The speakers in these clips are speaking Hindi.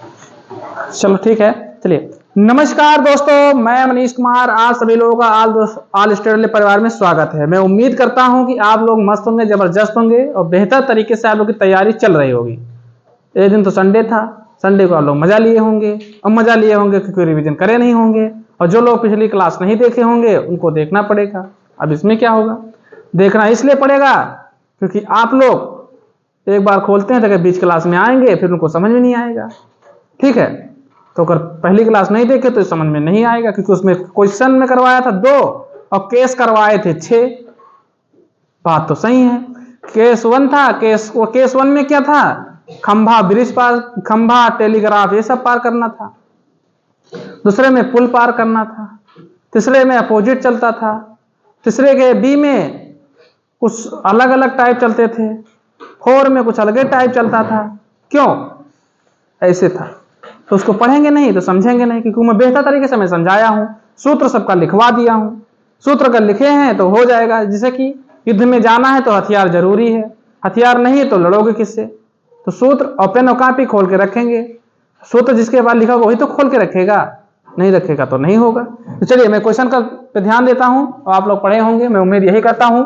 चलो ठीक है, चलिए। नमस्कार दोस्तों, मैं मनीष कुमार। आज सभी लोगों का ऑल स्टडी परिवार में स्वागत है। मैं उम्मीद करता हूं कि आप लोग मस्त होंगे, जबरदस्त होंगे और बेहतर तरीके से आप लोग की तैयारी चल रही होगी। एक दिन तो संडे था, संडे को आप लोग मजा लिए होंगे, और मजा लिए होंगे क्योंकि रिवीजन करे नहीं होंगे, और जो लोग पिछली क्लास नहीं देखे होंगे उनको देखना पड़ेगा। अब इसमें क्या होगा, देखना इसलिए पड़ेगा क्योंकि आप लोग एक बार खोलते हैं तो बीच क्लास में आएंगे, फिर उनको समझ में नहीं आएगा। ठीक है, तो अगर पहली क्लास नहीं देखे तो समझ में नहीं आएगा, क्योंकि उसमें क्वेश्चन में करवाया था 2 और केस करवाए थे 6। बात तो सही है। केस 1 था, केस 1 में क्या था, खंभा ब्रिज पार, खंभा टेलीग्राफ ये सब पार करना था। दूसरे में पुल पार करना था। तीसरे में अपोजिट चलता था। तीसरे के बी में कुछ अलग अलग टाइप चलते थे। 4 में कुछ अलग टाइप चलता था। क्यों ऐसे था, तो उसको पढ़ेंगे नहीं तो समझेंगे नहीं, क्योंकि मैं बेहतर तरीके से मैं समझाया हूं, सूत्र सबका लिखवा दिया हूं। सूत्र अगर लिखे हैं तो हो जाएगा। जैसे कि युद्ध में जाना है तो हथियार जरूरी है, हथियार नहीं है तो लड़ोगे किससे। तो सूत्र और पेन और कॉपी खोल के रखेंगे। सूत्र जिसके बाद लिखा होगा वही तो खोल के रखेगा, नहीं रखेगा तो नहीं होगा। तो चलिए मैं क्वेश्चन का पे ध्यान देता हूं और आप लोग पढ़े होंगे, मैं उम्मीद यही करता हूं।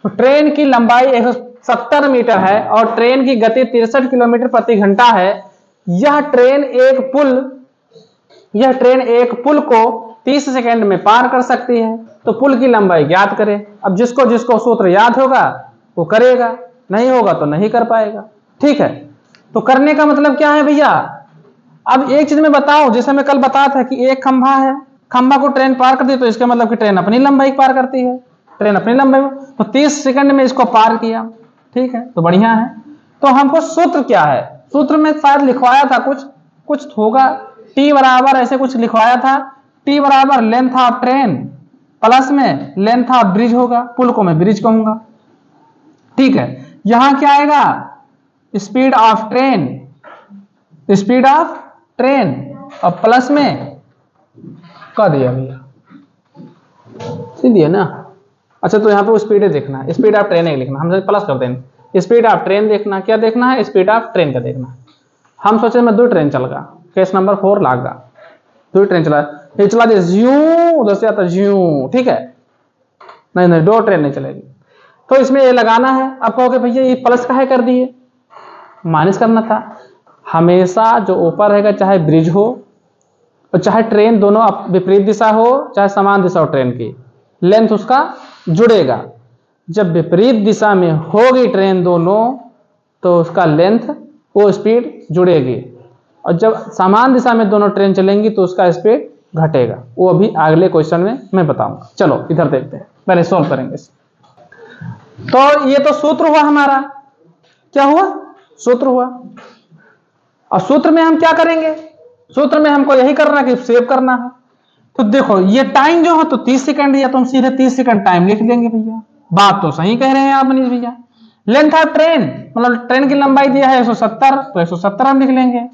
तो ट्रेन की लंबाई 170 मीटर है और ट्रेन की गति 63 किलोमीटर प्रति घंटा है। यह ट्रेन एक पुल को 30 सेकंड में पार कर सकती है, तो पुल की लंबाई ज्ञात करें। अब जिसको जिसको सूत्र याद होगा वो करेगा, नहीं होगा तो नहीं कर पाएगा। ठीक है, तो करने का मतलब क्या है भैया। अब एक चीज में बताओ, जैसे मैं कल बताया था कि एक खंभा है, खंभा को ट्रेन पार करती है तो इसका मतलब कि ट्रेन अपनी लंबाई पार करती है, ट्रेन अपनी लंबाई, तो 30 सेकंड में इसको पार किया। ठीक है, तो बढ़िया है। तो हमको सूत्र क्या है, सूत्र में शायद लिखवाया था कुछ होगा, टी बराबर ऐसे कुछ लिखवाया था। टी बराबर लेंथ ऑफ ट्रेन प्लस में लेंथ ऑफ ब्रिज होगा, पुल को मैं ब्रिज कहूंगा। ठीक है, यहां क्या आएगा, स्पीड ऑफ ट्रेन और प्लस में कर दिया भैया, सीधी है ना। अच्छा, तो यहां पे स्पीड देखना है, स्पीड ऑफ ट्रेन नहीं लिखना, हम प्लस कर देंगे। स्पीड ऑफ ट्रेन देखना, क्या देखना है, स्पीड ऑफ ट्रेन का देखना। हम सोचे मैं 2 ट्रेन चल गया, केस नंबर 4 लागा, 2 ट्रेन चला, ये चला दे ज्यू, उधर से आता ज्यू। ठीक है, नहीं 2 ट्रेन नहीं चलेगी, तो इसमें ये लगाना है। अब कहोगे भैया ये प्लस काहे कर दिए, माइनस करना था। हमेशा जो ऊपर रहेगा, चाहे ब्रिज हो और चाहे ट्रेन, दोनों विपरीत दिशा हो चाहे समान दिशा हो, ट्रेन की लेंथ उसका जुड़ेगा। जब विपरीत दिशा में होगी ट्रेन दोनों, तो उसका लेंथ, वो स्पीड जुड़ेगी, और जब समान दिशा में दोनों ट्रेन चलेंगी तो उसका स्पीड घटेगा। वो अभी अगले क्वेश्चन में मैं बताऊंगा। चलो इधर देखते हैं, पहले सॉल्व करेंगे। तो ये तो सूत्र हुआ हमारा, क्या हुआ, सूत्र हुआ। और सूत्र में हम क्या करेंगे, सूत्र में हमको यही करना कि सेव करना है। तो देखो ये टाइम जो है तो 30 सेकंड, या तो हम सीधे 30 सेकंड टाइम लिख देंगे भैया। बात तो सही कह रहे हैं आप मनीष भैया। लेंथ ऑफ ट्रेन मतलब ट्रेन की लंबाई दिया है 170, तो 170 हम लिख लेंगे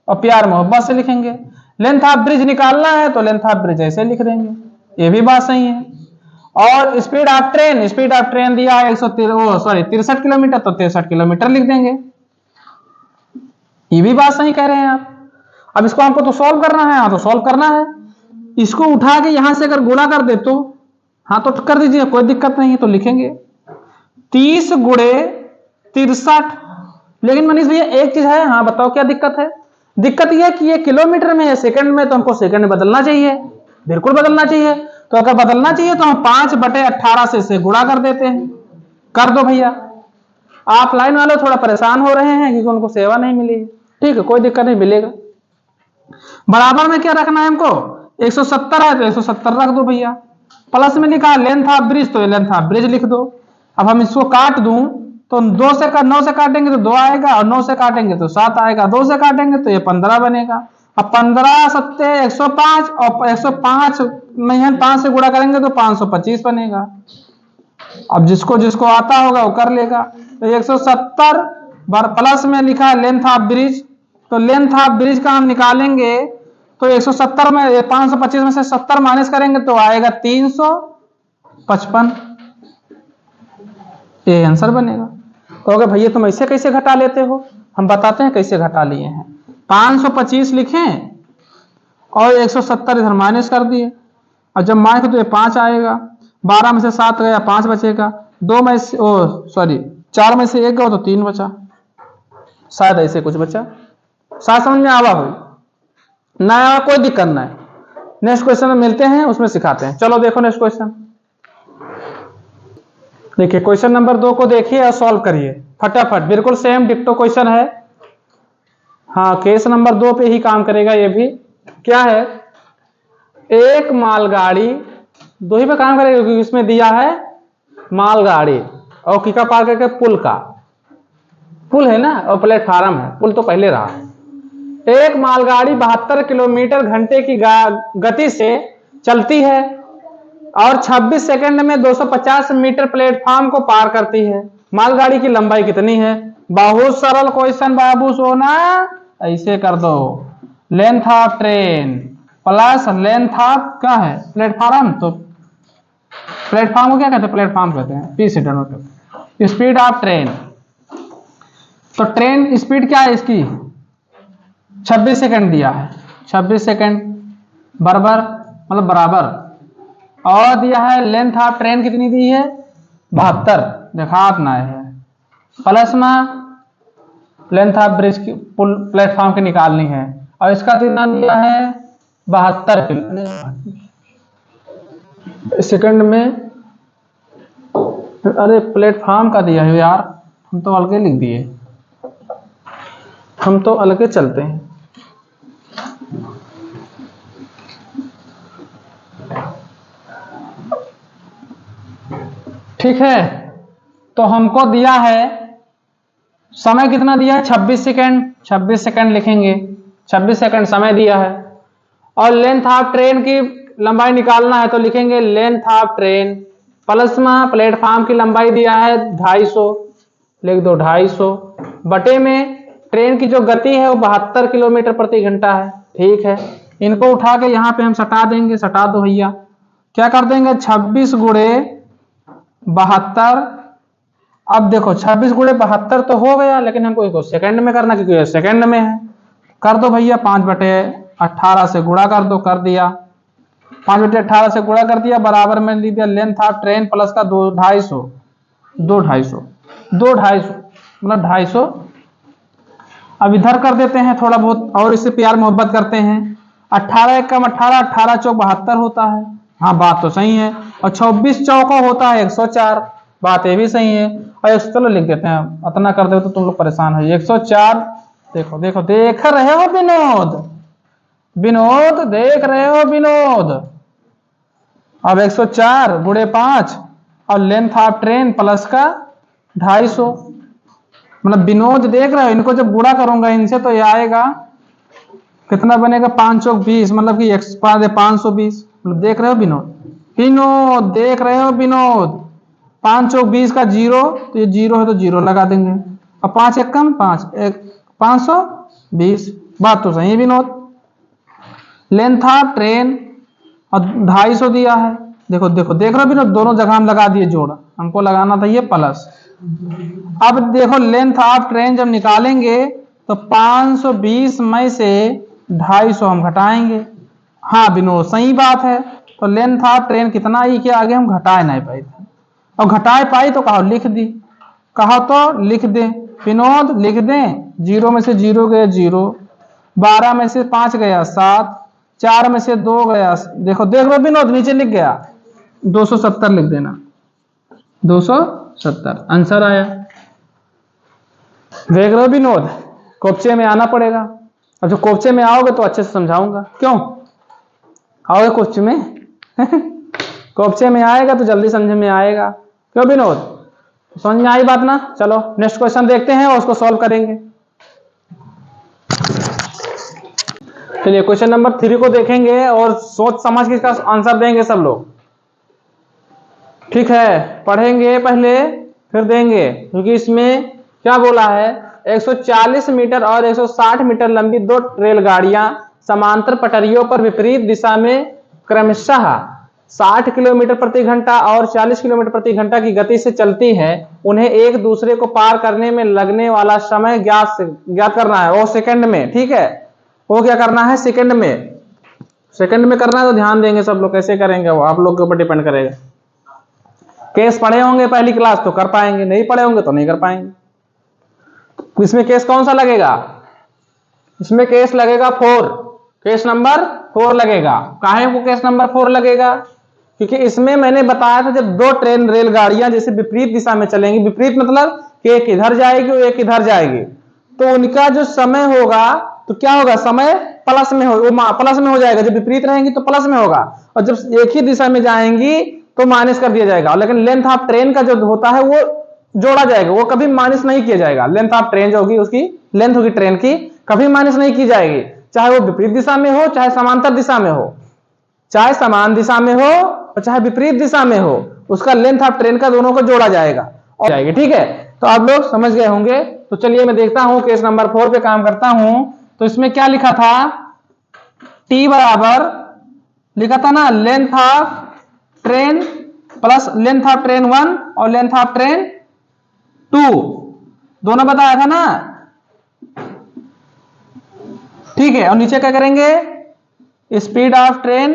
और प्यार मोहब्बत से लिखेंगे। लेंथ ऑफ ब्रिज निकालना है तो लेंथ ऑफ ब्रिज ऐसे लिख देंगे, ये भी बात सही है। और स्पीड ऑफ ट्रेन दिया है 63 किलोमीटर, तो 63 किलोमीटर लिख देंगे, ये भी बात सही कह रहे हैं आप। अब इसको हमको तो सॉल्व करना है, हाँ तो सॉल्व करना है। इसको उठा के यहां से अगर गुणा कर दे तो हाँ तो कर दीजिए, कोई दिक्कत नहीं है। तो लिखेंगे 30 गुणे 63। लेकिन मनीष भैया एक चीज है, हाँ बताओ क्या दिक्कत है। दिक्कत यह कि ये किलोमीटर में है, सेकंड में, तो हमको सेकंड में बदलना चाहिए, बिल्कुल बदलना चाहिए। तो अगर बदलना चाहिए तो हम 5/18 से इसे गुणा कर देते हैं। कर दो भैया। आप लाइन वाले थोड़ा परेशान हो रहे हैं क्योंकि उनको सेवा नहीं मिली। ठीक है, कोई दिक्कत नहीं, मिलेगा। बराबर में क्या रखना है हमको, 170 है तो 170 रख दो भैया। प्लस में लिखा लेंथ ऑफ ब्रिज, तो लेंथ ऑफ ब्रिज लिख दो। अब हम इसको काट दूं तो 9 से काटेंगे तो 2 आएगा, और 9 से काटेंगे तो 7 आएगा, 2 से काटेंगे तो ये 15 बनेगा। अब 15 7 105, और 105 नहीं है 5 से गुणा करेंगे तो 525 बनेगा। अब जिसको जिसको आता होगा वो कर लेगा। तो 170 प्लस में लिखा लेंथ ऑफ ब्रिज, तो लेंथ ऑफ ब्रिज का हम निकालेंगे तो 170 में 525 में से 70 माइनस करेंगे तो आएगा 355, ये आंसर बनेगा। कहोगे भैया तुम ऐसे कैसे घटा लेते हो, हम बताते हैं कैसे घटा लिए हैं। 525 लिखें और 170 इधर माइनस कर दिए, और जब माइनस तो ये 5 आएगा, 12 में से 7 गया 5 बचेगा, 2 में से 4 में से 1 गया तो 3 बचा, शायद ऐसे कुछ बचा। शायद समझ में आवा हो ना आवा कोई दिक्कत ना है, नेक्स्ट क्वेश्चन में मिलते हैं, उसमें सिखाते हैं। चलो देखो नेक्स्ट क्वेश्चन, देखिए क्वेश्चन नंबर 2 को देखिए और सॉल्व करिए फटाफट, बिल्कुल सेम डिक्टो क्वेश्चन है। हाँ, केस नंबर 2 पे ही काम करेगा ये भी। क्या है, एक मालगाड़ी, 2 ही पे काम करेगा क्योंकि इसमें दिया है मालगाड़ी और किका पार करके पुल का, पुल है ना और प्लेटफार्म है, पुल तो पहले रहा। एक मालगाड़ी 72 किलोमीटर घंटे की गति से चलती है और 26 सेकंड में 250 मीटर प्लेटफॉर्म को पार करती है। मालगाड़ी की लंबाई कितनी है? बहुत सरल क्वेश्चन बाबू सोना, ऐसे कर दो, length of train plus length of क्या है प्लेटफॉर्म, तो प्लेटफॉर्म को क्या कहते हैं, प्लेटफॉर्म कहते हैं, पी से डोट। स्पीड ऑफ ट्रेन, तो ट्रेन स्पीड क्या है इसकी 26 सेकंड दिया है, 26 सेकंड बराबर मतलब बराबर, और दिया है लेंथ ऑफ ट्रेन कितनी दी है 72, देखा ना है, प्लस में लेंथ ऑफ ब्रिज की पुल प्लेटफॉर्म की निकालनी है और इसका कितना दिया है 72 सेकंड में। अरे प्लेटफॉर्म का दिया है यार, हम तो अलग लिख दिए, हम तो अलग चलते हैं। ठीक है, तो हमको दिया है समय कितना दिया है 26 सेकंड, 26 सेकंड लिखेंगे, 26 सेकंड समय दिया है, और लेंथ ऑफ ट्रेन की लंबाई निकालना है तो लिखेंगे लेंथ ऑफ ट्रेन प्लस में प्लेटफॉर्म की लंबाई दिया है 250, लिख दो 250 बटे में ट्रेन की जो गति है वो 72 किलोमीटर प्रति घंटा है। ठीक है, इनको उठा के यहाँ पे हम सटा देंगे, सटा दो भैया, क्या कर देंगे 26 गुणे 72, अब देखो 26 गुणे 72 तो हो गया, लेकिन हमको इसको सेकंड में करना क्योंकि सेकंड में है, कर दो भैया 5/18 से गुणा कर दो, कर दिया 5/18 से गुणा कर दिया, बराबर में लिख दिया लेंथ ऑफ ट्रेन प्लस का 250 मतलब 250। अब इधर कर देते हैं थोड़ा बहुत और इससे प्यार मोहब्बत करते हैं, 18 कम 18, 18 चौक 72 होता है, हाँ बात तो सही है, और 24 चौका होता है 104, बात ये भी सही है, और चलो लिख देते हैं, इतना कर दे तो तुम लोग परेशान हो, 104। देखो देखो देख रहे हो विनोद, विनोद देख रहे हो विनोद, अब 104 गुणे 5 और लेंथ ऑफ ट्रेन प्लस का 250, मतलब विनोद देख रहे हो, इनको जब गुणा करूंगा इनसे तो ये आएगा कितना बनेगा 5 चौक 20, मतलब कि 520, मतलब देख रहे हो विनोद, विनोद देख रहे हो विनोद, 5 चौक 20 का 0, तो ये 0 है तो 0 लगा देंगे, और 5 एक कम 520, बात तो सही है विनोद। लेंथ ऑफ ट्रेन और 250 दिया है, देखो देखो देख रहे हो विनोद, दोनों जगह हम लगा दिए जोड़, हमको लगाना था ये प्लस। अब देखो लेंथ ऑफ ट्रेन जब निकालेंगे तो 520 में से 250 हम घटाएंगे, हाँ विनोद सही बात है, तो लेंथ ऑफ ट्रेन कितना आई के आगे हम घटाए नहीं पाए थे, और घटाए पाई तो कहो लिख दी, कहो तो लिख दे विनोद, लिख दें 0 में से 0 गया 0, 12 में से 5 गया 7, 4 में से 2 गया, देखो देख लो विनोद नीचे लिख गया 270, लिख देना 270 आंसर आया। देख रहे हो विनोद, कोपचे में आना पड़ेगा, और जो कोपचे में आओगे तो अच्छे से समझाऊंगा, क्यों आओगे कोपचे में कोपचे में आएगा तो जल्दी समझ में आएगा, क्यों विनोद, समझ में आई बात ना। चलो नेक्स्ट क्वेश्चन देखते हैं और उसको सॉल्व करेंगे। चलिए क्वेश्चन नंबर 3 को देखेंगे और सोच समझ के इसका आंसर देंगे सब लोग, ठीक है, पढ़ेंगे पहले फिर देंगे, क्योंकि इसमें क्या बोला है 140 मीटर और 160 मीटर लंबी 2 रेलगाड़ियां समांतर पटरियों पर विपरीत दिशा में क्रमशः 60 किलोमीटर प्रति घंटा और 40 किलोमीटर प्रति घंटा की गति से चलती है, उन्हें एक दूसरे को पार करने में लगने वाला समय ज्ञात करना है, वो सेकंड में, ठीक है। वो क्या करना है सेकंड में करना है। तो ध्यान देंगे सब लोग, कैसे करेंगे वो आप लोग के ऊपर डिपेंड करेगा। केस पढ़े होंगे पहली क्लास तो कर पाएंगे, नहीं पढ़े होंगे तो नहीं कर पाएंगे। इसमें केस कौन सा लगेगा? इसमें केस लगेगा 4, केस नंबर 4 लगेगा। काहे को केस नंबर 4 लगेगा? क्योंकि इसमें मैंने बताया था जब दो ट्रेन रेलगाड़ियां जैसे विपरीत दिशा में चलेंगी, विपरीत मतलब कि एक इधर जाएगी और एक इधर जाएगी, तो उनका जो समय होगा तो क्या होगा, समय प्लस में हो जाएगा। जब विपरीत रहेंगी तो प्लस में होगा, और जब एक ही दिशा में जाएंगी तो माइनस कर दिया जाएगा। लेकिन लेंथ ऑफ ट्रेन का जो होता है वो जोड़ा जाएगा, वो कभी माइनस नहीं किया जाएगा। लेंथ ऑफ ट्रेन जो होगी, उसकी लेंथ होगी ट्रेन की, कभी माइनस नहीं की जाएगी, चाहे वो विपरीत दिशा में हो चाहे समांतर दिशा में हो, चाहे समान दिशा में हो और चाहे विपरीत दिशा में हो, उसका लेंथ ऑफ ट्रेन का दोनों को जोड़ा जाएगा और जाएगी। ठीक है, तो आप लोग समझ गए होंगे। तो चलिए मैं देखता हूं केस नंबर 4 पे काम करता हूं। तो इसमें क्या लिखा था, टी बराबर लिखा था ना length of train plus length of train 1 और लेंथ ऑफ ट्रेन 2, दोनों बताया था ना। ठीक है, और नीचे क्या करेंगे, स्पीड ऑफ ट्रेन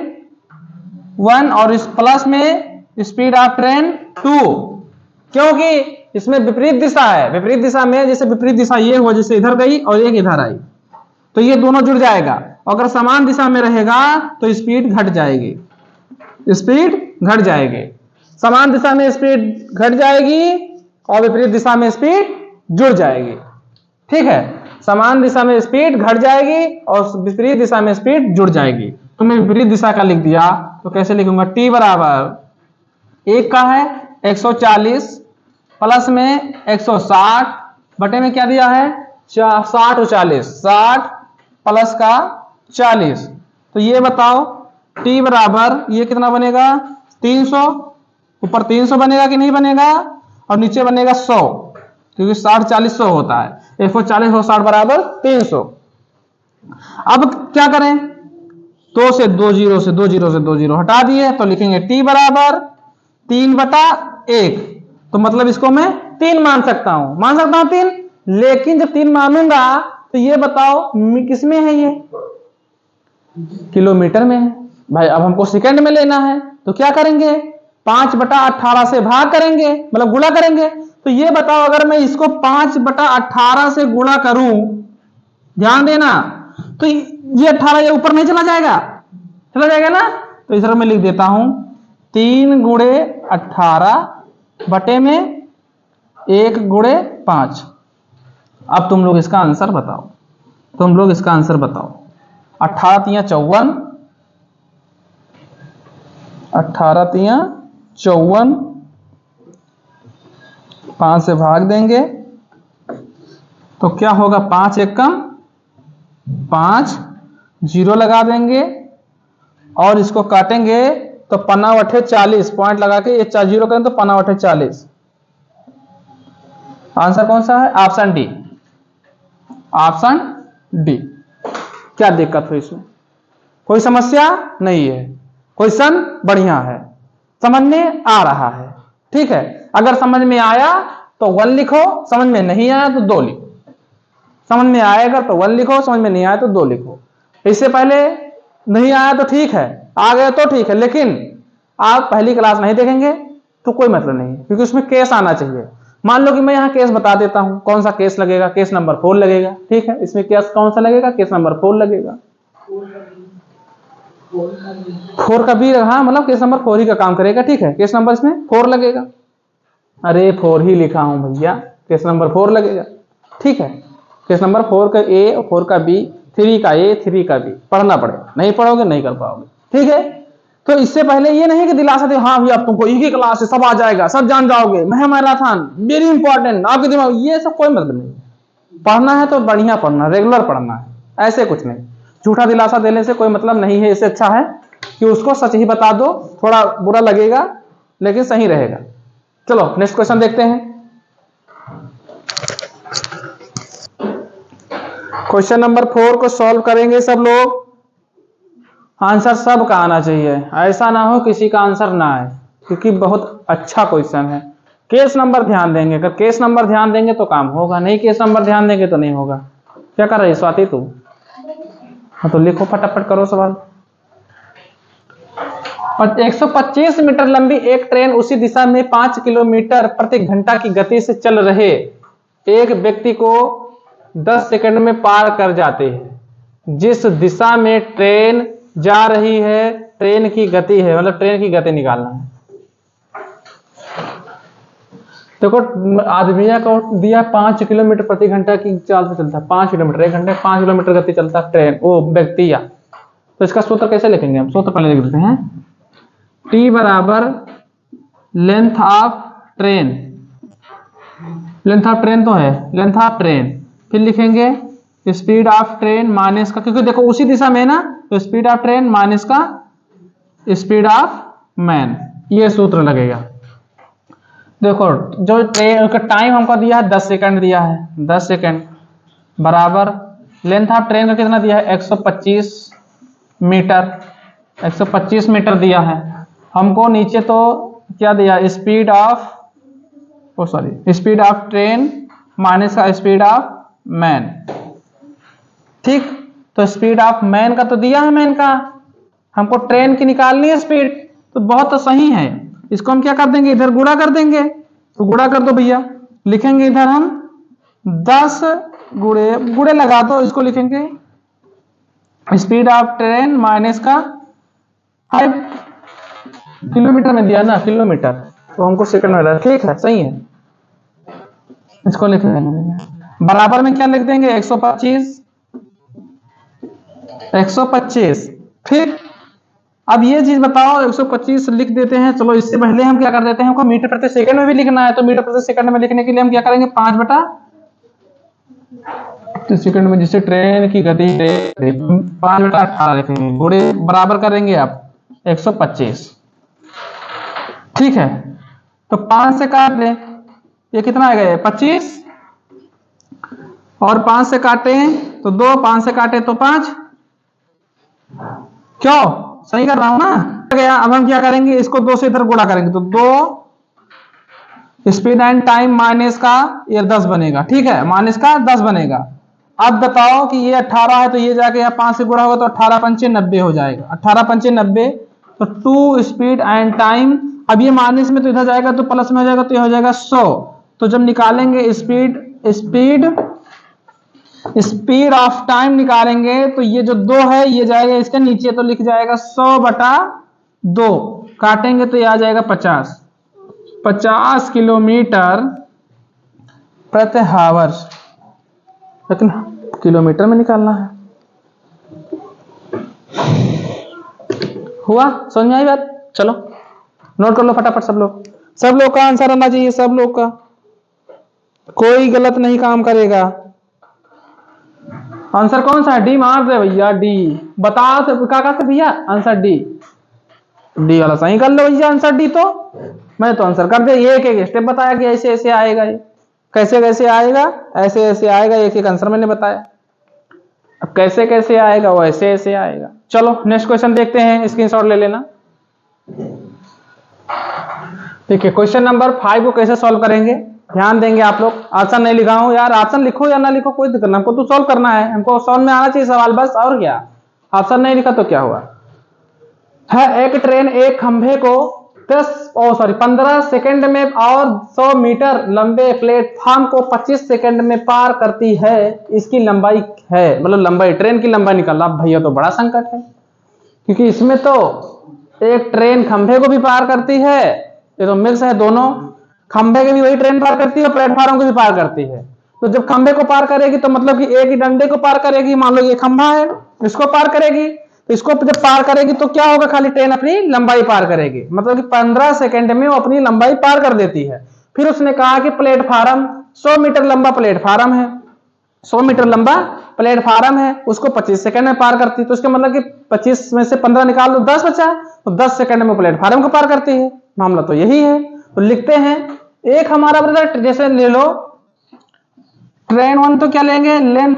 1 और इस प्लस में स्पीड ऑफ ट्रेन 2, क्योंकि इसमें विपरीत दिशा है। विपरीत दिशा में जैसे विपरीत दिशा ये हुआ, जैसे इधर गई और एक इधर आई, तो ये दोनों जुड़ जाएगा। अगर समान दिशा में रहेगा तो स्पीड घट जाएगी, स्पीड घट जाएगी। समान दिशा में स्पीड घट जाएगी और विपरीत दिशा में स्पीड जुड़ जाएगी। ठीक है, समान दिशा में स्पीड घट जाएगी और विपरीत दिशा में स्पीड जुड़ जाएगी। तो मैं विपरीत दिशा का लिख दिया, तो कैसे लिखूंगा, टी बराबर एक का है 140 प्लस में 160 बटे में क्या दिया है 60 और 40, 60 प्लस का 40। तो ये बताओ टी बराबर ये कितना बनेगा 300, ऊपर 300 बनेगा कि नहीं बनेगा, और नीचे बनेगा 100, क्योंकि 60 40 100 होता है, 140 और 60 बराबर 300। अब क्या करें, 2 से 2 जीरो से 2 जीरो से 2 जीरो हटा दिए, तो लिखेंगे टी बराबर 3/1। तो मतलब इसको मैं 3 मान सकता हूं 3। लेकिन जब 3 मानूंगा तो ये बताओ किसमें है, ये किलोमीटर में है भाई। अब हमको सेकंड में लेना है, तो क्या करेंगे 5/18 से भाग करेंगे, मतलब गुणा करेंगे। तो ये बताओ अगर मैं इसको 5/18 से गुणा करूं, ध्यान देना, तो ये 18 ये ऊपर नहीं चला जाएगा ना। तो इस तरह मैं लिख देता हूं 3 × 18 बटे में 1 × 5। अब तुम लोग इसका आंसर बताओ, 18 × 3 = 54, 18 × 3 = 54, 5 से भाग देंगे तो क्या होगा, 5 1 कम 5, 0 लगा देंगे और इसको काटेंगे तो 5 × 40 पॉइंट लगा के ये 4 0 करें तो 5 × 40। आंसर कौन सा है, ऑप्शन डी। क्या दिक्कत हुई इसमें, कोई समस्या नहीं है, क्वेश्चन बढ़िया है, समझ में आ रहा है। ठीक है, अगर समझ में आया तो 1 लिखो, समझ में नहीं आया तो 2 लिखो। समझ में आएगा तो 1 लिखो, समझ में नहीं आया तो 2 लिखो। इससे पहले नहीं आया तो ठीक है, आ गया तो ठीक है, लेकिन आप पहली क्लास नहीं देखेंगे तो कोई मतलब नहीं है, क्योंकि उसमें केस आना चाहिए। मान लो कि मैं यहाँ केस बता देता हूं, कौन सा केस लगेगा, केस नंबर 4 लगेगा। ठीक है, इसमें केस कौन सा लगेगा, केस नंबर 4 लगेगा। 4 का भी, हाँ मतलब केस नंबर 4 ही का काम करेगा। ठीक है, केस नंबर इसमें 4 लगेगा। अरे 4 ही लिखा हूं भैया, केस नंबर 4 लगेगा। ठीक है, केस नंबर 4 का ए और 4 का बी, 3 का ए 3 का बी पढ़ना पड़ेगा, नहीं पढ़ोगे नहीं कर पाओगे। ठीक है, तो इससे पहले ये नहीं कि दिलासा दे हाँ भैया तुमको एक ही क्लास से सब आ जाएगा, सब जान जाओगे, मैराथन वेरी इंपॉर्टेंट आपके दिमाग, ये सब कोई मतलब नहीं। पढ़ना है तो बढ़िया पढ़ना, रेगुलर पढ़ना है, ऐसे कुछ नहीं। झूठा दिलासा देने से कोई मतलब नहीं है। इससे अच्छा है कि उसको सच ही बता दो, थोड़ा बुरा लगेगा लेकिन सही रहेगा। चलो नेक्स्ट क्वेश्चन देखते हैं। क्वेश्चन नंबर 4 को सॉल्व करेंगे सब लोग। आंसर सब का आना चाहिए, ऐसा ना हो किसी का आंसर ना आए, क्योंकि बहुत अच्छा क्वेश्चन है। केस नंबर ध्यान देंगे, अगर केस नंबर ध्यान देंगे तो काम होगा, नहीं केस नंबर ध्यान देंगे तो नहीं होगा। क्या कर रही स्वाति तू, हाँ तो लिखो, फटाफट करो सवाल। 125 मीटर लंबी एक ट्रेन उसी दिशा में 5 किलोमीटर प्रति घंटा की गति से चल रहे एक व्यक्ति को 10 सेकंड में पार कर जाते हैं। जिस दिशा में ट्रेन जा रही है ट्रेन की गति है, मतलब ट्रेन की गति निकालना है। देखो आदमिया को दिया 5 किलोमीटर प्रति घंटा की चाल से चलता है, 5 किलोमीटर एक घंटे 5 किलोमीटर गति चलता है ट्रेन, वो व्यक्ति या। तो इसका सूत्र कैसे लिखेंगे हम? सूत्र पहले लिख देते हैं, T बराबर length of train, length of train तो है, लेंथ ऑफ ट्रेन, फिर लिखेंगे स्पीड ऑफ ट्रेन माइनस का, क्योंकि देखो उसी दिशा में ना, तो स्पीड ऑफ ट्रेन माइनस का स्पीड ऑफ मैन, ये सूत्र लगेगा। देखो जो ट्रेन का टाइम हमको दिया है 10 सेकंड दिया है, 10 सेकंड बराबर लेंथ ऑफ ट्रेन का कितना दिया है 125 मीटर, 125 मीटर दिया है हमको। नीचे तो क्या दिया, speed of, oh sorry speed of train minus का स्पीड ऑफ मैन, ठीक। तो स्पीड ऑफ मैन का तो दिया है, मैन का हमको ट्रेन की निकालनी है स्पीड, तो बहुत तो सही है। इसको हम क्या कर देंगे, इधर गुणा कर देंगे, तो गुणा कर दो भैया, लिखेंगे इधर हम 10 गुणे लगा दो, इसको लिखेंगे स्पीड ऑफ ट्रेन माइनस का 5 किलोमीटर में दिया ना, किलोमीटर, तो हमको सेकंड में, ठीक है सही है। इसको लिख देंगे बराबर में क्या लिख देंगे 125, ठीक। अब ये चीज बताओ 125 लिख देते हैं, चलो इससे पहले हम क्या कर देते हैं, हमको मीटर प्रति सेकंड में भी लिखना है, तो मीटर प्रति सेकंड में लिखने के लिए हम क्या करेंगे 5 सेकंड में, जिससे ट्रेन की गति 5/18 लिखेंगे, गुणे बराबर करेंगे आप 125, ठीक है। तो 5 से काट लें, ये कितना आ गया 25, और 5 से काटे तो 2, 5 से काटे तो 5, क्यों सही कर रहा हूं ना गया। अब हम क्या करेंगे, इसको 2 से इधर गुणा करेंगे, तो 2 स्पीड एंड टाइम माइनस का ये 10 बनेगा, ठीक है, माइनस का 10 बनेगा। अब बताओ कि ये 18 है, तो ये जाके यहाँ 5 से गुणा होगा तो 18 पंचे 90 हो जाएगा, 18 पंचे 90, तो 2 स्पीड एंड टाइम। अब ये माइनस में तो इधर जाएगा तो प्लस में हो जाएगा, तो ये हो जाएगा 100। तो जब निकालेंगे स्पीड ऑफ टाइम निकालेंगे, तो ये जो 2 है ये जाएगा इसके नीचे, तो लिख जाएगा 100/2, काटेंगे तो ये आ जाएगा 50 किलोमीटर प्रति हावर, लेकिन किलोमीटर में निकालना है। हुआ, समझ में आई बात? चलो नोट कर लो फटाफट सब लोग का आंसर आना चाहिए, सब लोग का, कोई गलत नहीं काम करेगा। आंसर कौन सा है? डी मार दे भैया, डी बता तो काका से भैया, आंसर डी वाला सही कर लो भैया, आंसर डी। तो मैं तो आंसर कर दे, एक स्टेप बताया कि ऐसे ऐसे आएगा, ये कैसे कैसे आएगा, ऐसे ऐसे आएगा, एक आंसर मैंने बताया। अब कैसे कैसे आएगा, वो ऐसे ऐसे आएगा। चलो नेक्स्ट क्वेश्चन देखते हैं, स्क्रीनशॉट ले लेना। ठीक है, क्वेश्चन नंबर 5 को कैसे सॉल्व करेंगे ध्यान देंगे आप लोग। ऑप्शन नहीं लिखा हूं यार, ऑप्शन लिखो या ना लिखो कोई दिक्कत नहीं, हमको तो सॉल्व करना है, हमको सॉल्व में आना चाहिए सवाल बस, और क्या। ऑप्शन नहीं लिखा तो क्या हुआ है, एक ट्रेन एक खंभे को 15 सेकंड में और 100 मीटर लंबे प्लेटफॉर्म को 25 सेकंड में पार करती है, इसकी लंबाई है, मतलब लंबाई, ट्रेन की लंबाई निकालना। भैया तो बड़ा संकट है, क्योंकि इसमें तो एक ट्रेन खंभे को भी पार करती है, ये तो मिक्स है, दोनों खंभे के भी वही ट्रेन पार करती है और प्लेटफॉर्म को भी पार करती है। तो जब खंभे को पार करेगी तो मतलब कि एक ही डंडे को पार करेगी, मान लो ये खंभा है, इसको पार करेगी, तो इसको जब पार करेगी तो क्या होगा, खाली ट्रेन अपनी लंबाई पार करेगी, मतलब कि 15 सेकंड में वो अपनी लंबाई पार कर देती है। फिर उसने कहा कि प्लेटफार्म 100 मीटर लंबा प्लेटफार्म है, 100 मीटर लंबा प्लेटफार्म है, उसको 25 सेकंड में पार करती है। तो इसका मतलब कि 25 में से 15 निकाल दो, 10 बचा, तो 10 सेकंड में प्लेटफार्म को पार करती है। मामला तो यही है। तो लिखते हैं, एक हमारा ब्रदर जैसे ले लो ट्रेन 1, तो क्या लेंगे, लेंथ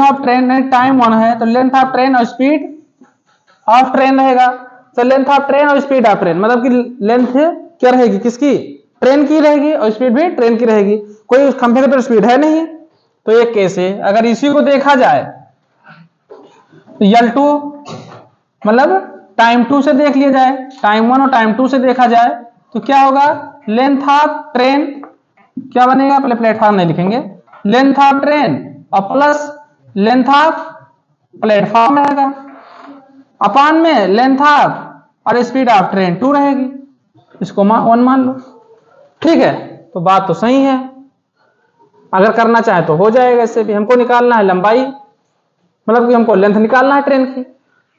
ऑफ ट्रेन, टाइम 1 है, तो लेंथ ऑफ ट्रेन और स्पीड ऑफ ट्रेन रहेगा। तो लेंथ ऑफ ट्रेन और स्पीड ऑफ ट्रेन, मतलब कि लेंथ क्या रहेगी, किसकी, ट्रेन की रहेगी, और स्पीड भी ट्रेन की रहेगी। कोई उस खंभे की तो स्पीड है नहीं, तो ये केस है। अगर इसी को देखा जाए तो L2 मतलब टाइम 2 से देख लिया जाए, टाइम 1 और टाइम 2 से देखा जाए तो क्या होगा, लेंथ ऑफ ट्रेन क्या बनेगा, पहले प्लेटफॉर्म नहीं लिखेंगे, लेंथ ऑफ ट्रेन और प्लस लेंथ ऑफ प्लेटफॉर्म रहेगा, अपान में लेंथ ऑफ और स्पीड ऑफ ट्रेन 2 रहेगी, इसको 1 मान लो। ठीक है, तो बात तो सही है, अगर करना चाहे तो हो जाएगा। इससे भी हमको निकालना है लंबाई, मतलब कि हमको लेंथ निकालना है ट्रेन की।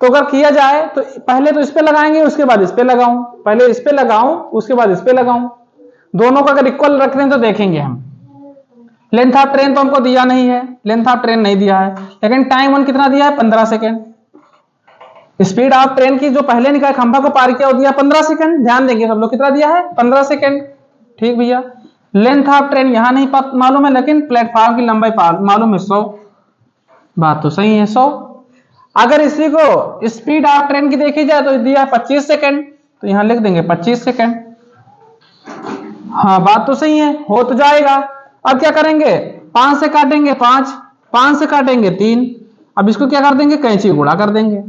तो अगर किया जाए तो पहले तो इस पे लगाएंगे, उसके बाद इस पे लगाऊं, पहले इस पे लगाऊं उसके बाद इस पे लगाऊं, दोनों को अगर इक्वल रख रहे हैं तो देखेंगे हम। लेंथ ऑफ ट्रेन तो हमको दिया नहीं है, लेंथ ऑफ ट्रेन नहीं दिया है, लेकिन टाइम 1 कितना दिया है, 15 सेकेंड। स्पीड ऑफ ट्रेन की जो पहले निकाल खंभा को पार किया वो दिया 15 सेकेंड, ध्यान देंगे सब लोग, कितना दिया है, 15 सेकेंड। ठीक भैया, लेंथ ऑफ ट्रेन यहां नहीं मालूम है, लेकिन प्लेटफॉर्म की लंबाई मालूम है 100, बात तो सही है 100। अगर इसी को स्पीड ऑफ ट्रेन की देखी जाए तो दिया 25 सेकेंड, तो यहां लिख देंगे 25 सेकेंड। हाँ बात तो सही है, हो तो जाएगा। अब क्या करेंगे, 5 से काटेंगे 5, 5 से काटेंगे 3, अब इसको क्या कर देंगे, कैंची गुणा कर देंगे,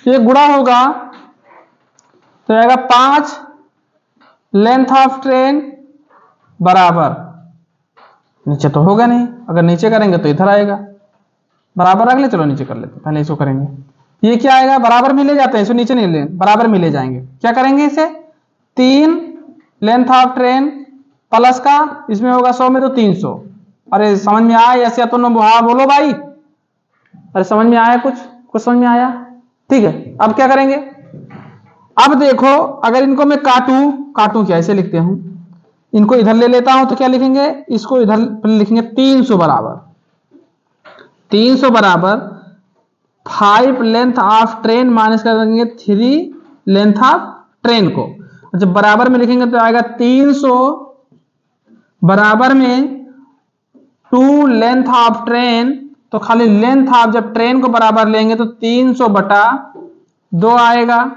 तो ये गुणा होगा तो आएगा 5 लेंथ ऑफ ट्रेन बराबर, नीचे तो होगा नहीं, अगर नीचे करेंगे तो इधर आएगा, बराबर रख ले, चलो नीचे कर लेते, पहले इसको करेंगे। ये क्या आएगा, बराबर में ले जाते हैं, इसको नीचे नहीं ले, बराबर में ले जाएंगे। क्या करेंगे इसे, 3 लेंथ ऑफ ट्रेन प्लस का, इसमें होगा 100 में तो 300। अरे समझ में आया ऐसे तो न, हाँ बोलो भाई, अरे समझ में आया, कुछ समझ में आया। ठीक है, अब क्या करेंगे, अब देखो अगर इनको मैं काटूं क्या, ऐसे लिखते हूं, इनको इधर ले लेता हूं तो क्या लिखेंगे, इसको इधर लिखेंगे 300 बराबर, 300 बराबर 5 लेंथ ऑफ ट्रेन माइनस कर देंगे 3 लेंथ ऑफ ट्रेन को, जब बराबर में लिखेंगे तो आएगा 300 बराबर में 2 लेंथ ऑफ ट्रेन, तो खाली लेंथ ऑफ जब ट्रेन को बराबर लेंगे तो 300 बटा 2 आएगा,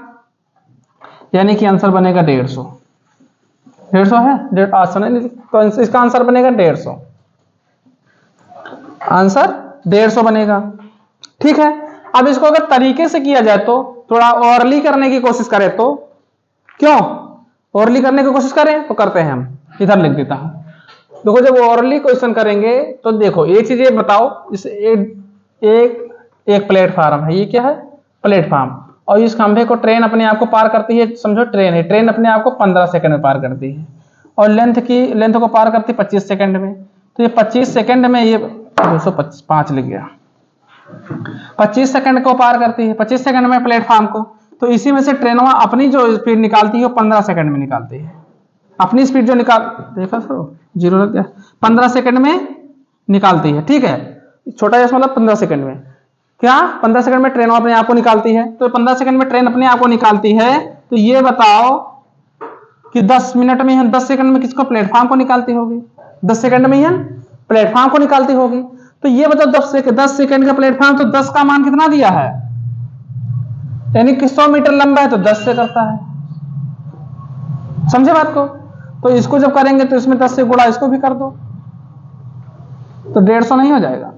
यानी कि आंसर बनेगा 150। 150 है, तो इसका आंसर बनेगा 150, आंसर 150 बनेगा। ठीक है, अब इसको अगर तरीके से किया जाए तो थोड़ा ओरली करने की कोशिश करें तो, क्यों ओरली करने की कोशिश करें तो करते हैं हम, इधर लिख देता हूं। देखो जब ओरली क्वेश्चन करेंगे तो देखो एक चीज ये बताओ, इस एक प्लेटफार्म है, ये क्या है, प्लेटफार्म, और इस खंभे को ट्रेन अपने आप को पार करती है, समझो ट्रेन है, ट्रेन अपने आप को 15 सेकंड में पार करती है, और लेंथ को पार करती है 25 सेकंड में, तो ये 25 सेकंड में ये 205 लिख गया, 25 सेकंड को पार करती है, 25 सेकंड में प्लेटफॉर्म को, तो इसी में से ट्रेनों अपनी जो स्पीड निकालती है वो 15 सेकंड में निकालती है, अपनी स्पीड जो देखा सर 0 लग गया, 15 सेकंड में निकालती है। ठीक है, छोटा जैसा मतलब 15 सेकंड में, क्या 15 सेकंड में ट्रेन अपने आप को निकालती है, तो 15 सेकंड में ट्रेन अपने आप को निकालती है, तो ये बताओ कि 10 मिनट में 10 सेकंड में किसको, प्लेटफॉर्म को निकालती होगी, 10 सेकंड में ही प्लेटफॉर्म को निकालती होगी। तो ये बताओ 10 सेकंड का प्लेटफॉर्म, तो 10 का मान कितना दिया है, यानी कि 100 मीटर लंबा है तो 10 से करता है, समझे बात को। तो इसको जब करेंगे तो इसमें 10 से गुणा इसको भी कर दो, तो 150 नहीं हो जाएगा,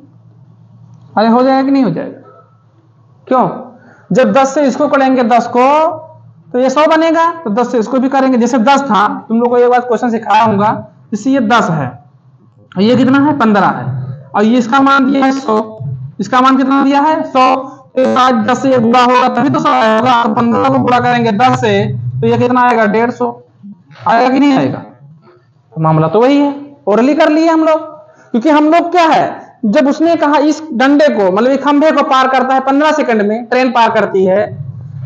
अरे हो जाएगा कि नहीं हो जाएगा, क्यों, जब 10 से इसको करेंगे 10 को तो ये 100 बनेगा, तो 10 से इसको भी करेंगे, जैसे 10 था, तुम लोग को एक बार क्वेश्चन सिखाया होगा, जैसे ये 10 है और ये कितना है 15 है, और ये इसका मान दिया है 100, इसका मान कितना दिया है 100, तो आज 10 से ये गुणा होगा तभी तो 100 आएगा, तो 15 को गुणा करेंगे 10 से तो ये कितना आएगा 150 आएगा कि नहीं आएगा। तो मामला तो वही है, ओरली कर लिए हम लोग, क्योंकि हम लोग क्या है, जब उसने कहा इस डंडे को मतलब खंभे को पार करता है 15 सेकंड में, ट्रेन पार करती है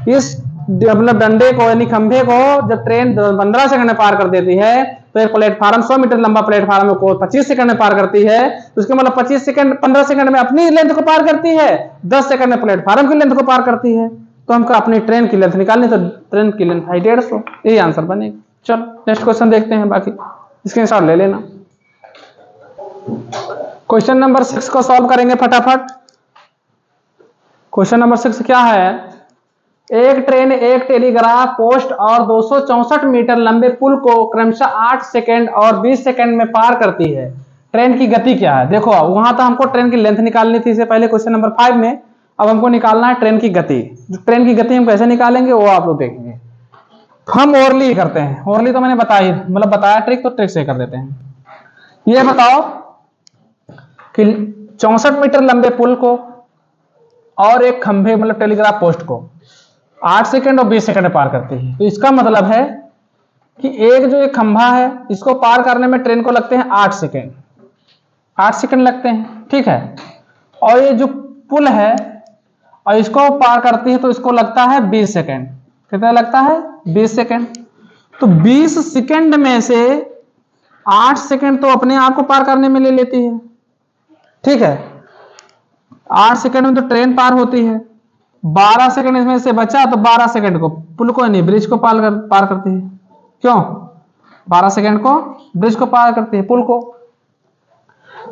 इस मतलब डंडे को यानी खंभे को, जब ट्रेन 15 सेकंड में पार कर देती है, तो एक प्लेटफार्म 100 मीटर लंबा प्लेटफार्म को 25 सेकंड में पार करती है, तो उसके मतलब 25 सेकंड 15 सेकंड में अपनी लेंथ को पार करती है, 10 सेकंड में प्लेटफार्म की लेंथ को पार करती है, तो हमको अपनी ट्रेन की लेंथ निकालनी, तो ट्रेन की लेंथ है 150, यही आंसर बनेगा। चलो नेक्स्ट क्वेश्चन देखते हैं, बाकी स्क्रीनशॉट ले लेना। क्वेश्चन नंबर 6 को सॉल्व करेंगे फटाफट। क्वेश्चन नंबर 6 क्या है, एक ट्रेन एक टेलीग्राफ पोस्ट और 264 मीटर लंबे पुल को क्रमशः 8 सेकंड और 20 सेकंड में पार करती है। ट्रेन की गति क्या है। देखो वहां तो हमको ट्रेन की लेंथ निकालनी थी, इससे पहले क्वेश्चन नंबर 5 में। अब हमको निकालना है ट्रेन की गति। जो ट्रेन की गति हम कैसे निकालेंगे वो आप लोग देखेंगे। हम ओरली करते हैं, ओरली तो मैंने बताया ट्रिक, तो ट्रिक से कर देते हैं। ये बताओ कि 64 मीटर लंबे पुल को और एक खंभे मतलब टेलीग्राफ पोस्ट को 8 सेकंड और 20 सेकंड में पार करती है। तो इसका मतलब है कि एक जो एक खंभा है इसको पार करने में ट्रेन को लगते हैं 8 सेकंड, 8 सेकंड लगते हैं, ठीक है। और ये जो पुल है और इसको पार करती है तो इसको लगता है 20 सेकंड। कितना लगता है? 20 सेकंड। तो 20 सेकंड में से 8 सेकंड तो अपने आप को पार करने में ले लेती है, ठीक है। 8 सेकंड में तो ट्रेन पार होती है, 12 सेकंड इसमें से बचा तो 12 सेकंड को पुल को नहीं ब्रिज को पार करती है। क्यों? 12 सेकंड को ब्रिज को पार करती है, पुल को।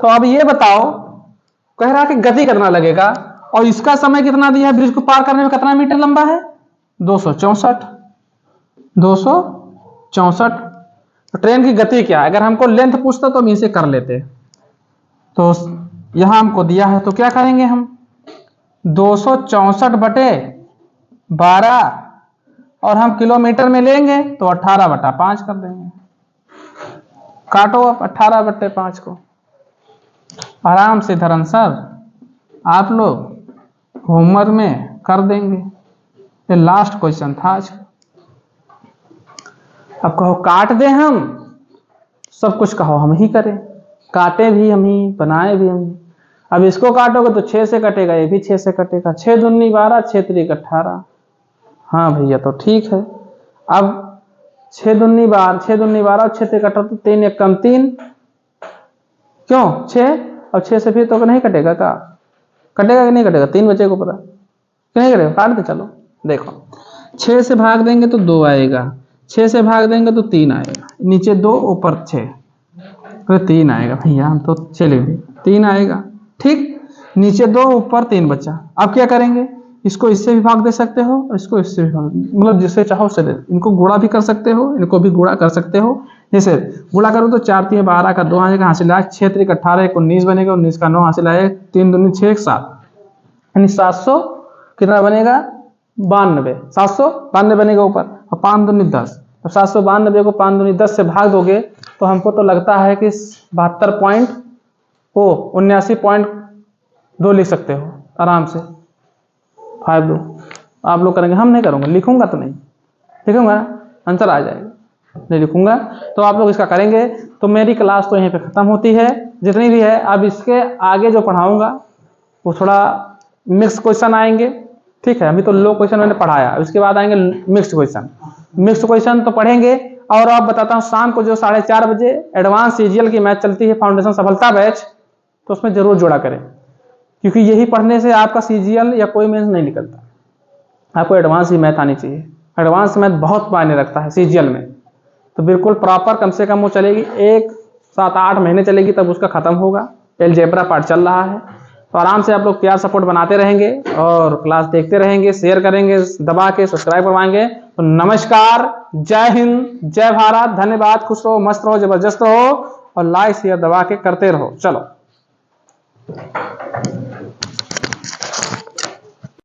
तो अब ये बताओ, कह रहा कि गति कितना लगेगा और इसका समय कितना दिया है, ब्रिज को पार करने में कितना मीटर लंबा है? 264। तो ट्रेन की गति क्या है? अगर हमको लेंथ पूछता तो हम इसे कर लेते। तो यहां हमको दिया है तो क्या करेंगे हम? 264/12 और हम किलोमीटर में लेंगे तो 18/5 कर देंगे। काटो आप 18/5 को। आराम से धरन सर आप लोग होमवर्क में कर देंगे। ये लास्ट क्वेश्चन था आज। अब कहो काट दे, हम सब कुछ कहो हम ही करें, काटे भी हम ही, बनाए भी हम ही। अब इसको काटोगे तो 6 से कटेगा, ये भी 6 से कटेगा। 6 दूनी 12, 6 त्रिक 18। हाँ भैया तो ठीक है। अब 6 दूनी 12 और 6 त्रिक 18 तो 3 एक कम 3। क्यों 6 और 6 से फिर तो नहीं कटेगा का? कटेगा कि नहीं कटेगा? 3 बचे को पता नहीं कटेगा, काट दे। चलो देखो 6 से भाग देंगे तो 2 आएगा, 6 से भाग देंगे तो 3 आएगा, नीचे 2 ऊपर 6 तो 3 आएगा भैया। हम तो चलेंगे 3 आएगा, ठीक। नीचे 2 ऊपर 3 बचा। अब क्या करेंगे? इसको इससे भी भाग दे सकते हो, इसको इससे भी भाग, मतलब जिससे चाहो उससे दे। इनको गुणा भी कर सकते हो, इनको भी गुणा कर सकते हो। जैसे गुणा करो तो 4 3 12 का 2 आएगा, हासिल आए 6 त्रिक 18 19 बनेगा, 19 का 9 हासिल आए, 3 दूनी 6 7, यानी 700 कितना बनेगा? 92। 792 बनेगा ऊपर, और 5 दूनी 10। अब 792 को 5 दूनी 10 से भाग दोगे तो हमको तो लगता है कि 79.2 लिख सकते हो आराम से। 52 आप लोग करेंगे, हम नहीं करूंगा, लिखूंगा तो नहीं, लिखूंगा आंसर आ जाएगा, नहीं लिखूंगा तो आप लोग इसका करेंगे। तो मेरी क्लास तो यहीं पे खत्म होती है, जितनी भी है। अब इसके आगे जो पढ़ाऊंगा वो थोड़ा मिक्स क्वेश्चन आएंगे, ठीक है। अभी तो लो क्वेश्चन मैंने पढ़ाया, उसके बाद आएंगे मिक्स्ड क्वेश्चन। मिक्स्ड क्वेश्चन तो पढ़ेंगे। और आप बताता हूँ शाम को जो 4:30 बजे एडवांस सीजीएल की मैच चलती है, फाउंडेशन सफलता बैच, तो उसमें जरूर जोड़ा करें, क्योंकि यही पढ़ने से आपका सीजीएल या कोई मेंस नहीं निकलता। आपको एडवांस ही मैथ आनी चाहिए। एडवांस मैथ बहुत मायने रखता है सीजीएल में। तो बिल्कुल प्रॉपर कम से कम वो चलेगी 7-8 महीने चलेगी, तब उसका खत्म होगा। अलजेब्रा पार्ट चल रहा है, तो आराम से आप लोग प्यार सपोर्ट बनाते रहेंगे और क्लास देखते रहेंगे, शेयर करेंगे, दबा के सब्सक्राइब करवाएंगे। तो नमस्कार, जय हिंद, जय भारत, धन्यवाद। खुश रहो, मस्त रहो, जबरदस्त रहो और लाइक शेयर दबा के करते रहो। चलो।